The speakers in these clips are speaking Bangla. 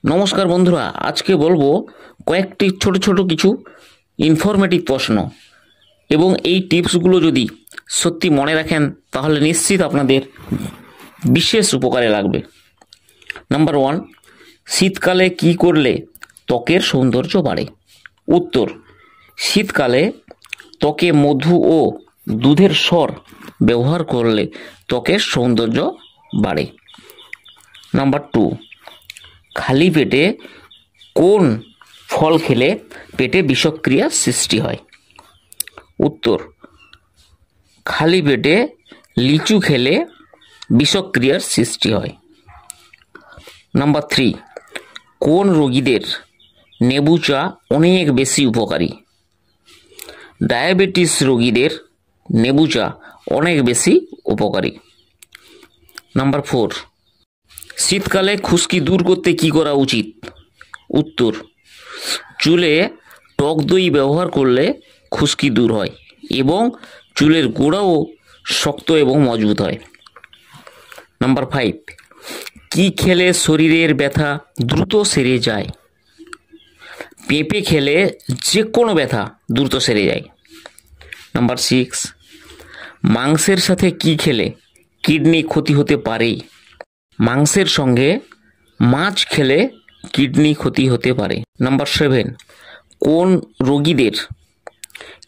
নমস্কার বন্ধুরা, আজকে বলবো কয়েকটি ছোট ছোট কিছু ইনফরমেটিভ প্রশ্ন এবং এই টিপসগুলো যদি সত্যি মনে রাখেন তাহলে নিশ্চিত আপনাদের বিশেষ উপকারে লাগবে। নাম্বার 1, শীতকালে কি করলে ত্বকের সৌন্দর্য বাড়ে? উত্তর, শীতকালে ত্বকে মধু ও দুধের স্বর ব্যবহার করলে ত্বকের সৌন্দর্য বাড়ে। নাম্বার 2, খালি পেটে কোন ফল খেলে পেটে বিষক্রিয়া সৃষ্টি হয়? উত্তর, খালি পেটে লিচু খেলে বিষক্রিয়ার সৃষ্টি হয়। নাম্বার 3, কোন রোগীদের লেবু চা অনেক বেশি উপকারী? ডায়াবেটিস রোগীদের লেবু চা অনেক বেশি উপকারী। নাম্বার 4, শীতকালে খুশকি দূর করতে কি করা উচিত? উত্তর, চুলে টক দই ব্যবহার করলে খুশকি দূর হয় এবং চুলের গোড়াও শক্ত এবং মজবুত হয়। নাম্বার 5, কি খেলে শরীরের ব্যথা দ্রুত সেরে যায়? পেঁপে খেলে যে কোনো ব্যথা দ্রুত সেরে যায়। নাম্বার 6, মাংসের সাথে কি খেলে কিডনি ক্ষতি হতে পারে? মাংসের সঙ্গে মাছ খেলে কিডনি ক্ষতি হতে পারে। নাম্বার 7, কোন রোগীদের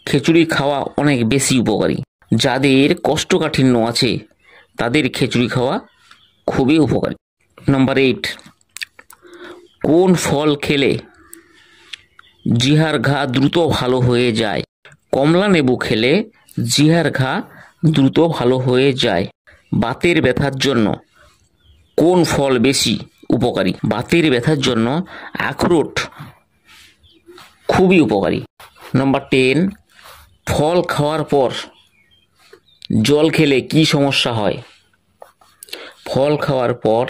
খিচুড়ি খাওয়া অনেক বেশি উপকারী? যাদের কোষ্ঠকাঠিন্য আছে তাদের খিচুড়ি খাওয়া খুবই উপকারী। নাম্বার 8, কোন ফল খেলে জিহার ঘা দ্রুত ভালো হয়ে যায়? কমলা লেবু খেলে জিহার ঘা দ্রুত ভালো হয়ে যায়। বাতের ব্যথার জন্য কোন ফল বেশি উপকারী? বাতের ব্যথার জন্য আখরোট খুবই উপকারী। নাম্বার 10, ফল খাওয়ার পর জল খেলে কি সমস্যা হয়? ফল খাওয়ার পর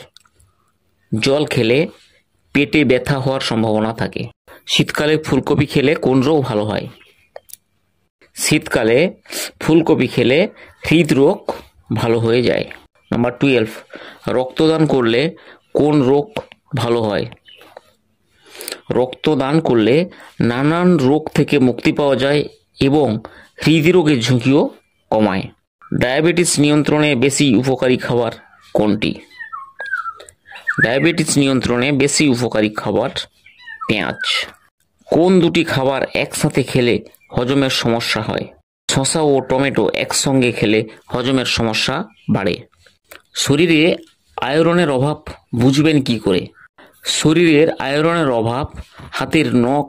জল খেলে পেটে ব্যথা হওয়ার সম্ভাবনা থাকে। শীতকালে ফুলকপি খেলে কোন রোগ ভালো হয়? শীতকালে ফুলকপি খেলে হৃদরোগ ভালো হয়ে যায়। নাম্বার 12, রক্তদান করলে কোন রোগ ভালো হয়? রক্তদান করলে নানান রোগ থেকে মুক্তি পাওয়া যায় এবং হৃদরোগের ঝুঁকিও কমায়। ডায়াবেটিস নিয়ন্ত্রণে বেশি উপকারী খাবার কোনটি? ডায়াবেটিস নিয়ন্ত্রণে বেশি উপকারী খাবার পেঁয়াজ। কোন দুটি খাবার একসাথে খেলে হজমের সমস্যা হয়? শসা ও টমেটো একসঙ্গে খেলে হজমের সমস্যা বাড়ে। শরীরে আয়রনের অভাব বুঝবেন কি করে? শরীরের আয়রনের অভাব হাতের নখ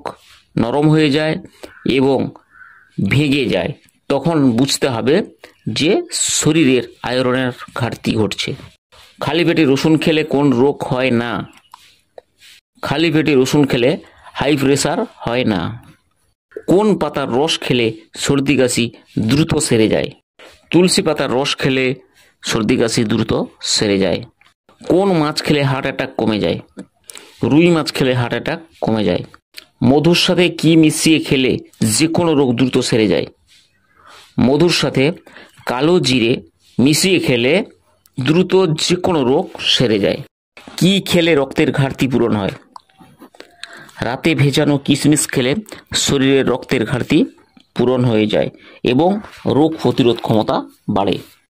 নরম হয়ে যায় এবং ভেঙে যায়, তখন বুঝতে হবে যে শরীরের আয়রনের ঘাটতি ঘটছে। খালি পেটে রসুন খেলে কোন রোগ হয় না? খালি পেটে রসুন খেলে হাই প্রেশার হয় না। কোন পাতার রস খেলে সর্দি কাশি দ্রুত সেরে যায়? তুলসী পাতার রস খেলে সর্দি কাশি দ্রুত সেরে যায়। কোন মাছ খেলে হার্ট অ্যাটাক কমে যায়? রুই মাছ খেলে হার্ট অ্যাটাক কমে যায়। মধুর সাথে কি মিশিয়ে খেলে যে কোনো রোগ দ্রুত সেরে যায়? মধুর সাথে কালো জিরে মিশিয়ে খেলে দ্রুত যে কোনো রোগ সেরে যায়। কি খেলে রক্তের ঘাটতি পূরণ হয়? রাতে ভেজানো কিশমিশ খেলে শরীরের রক্তের ঘাটতি পূরণ হয়ে যায় এবং রোগ প্রতিরোধ ক্ষমতা বাড়ে।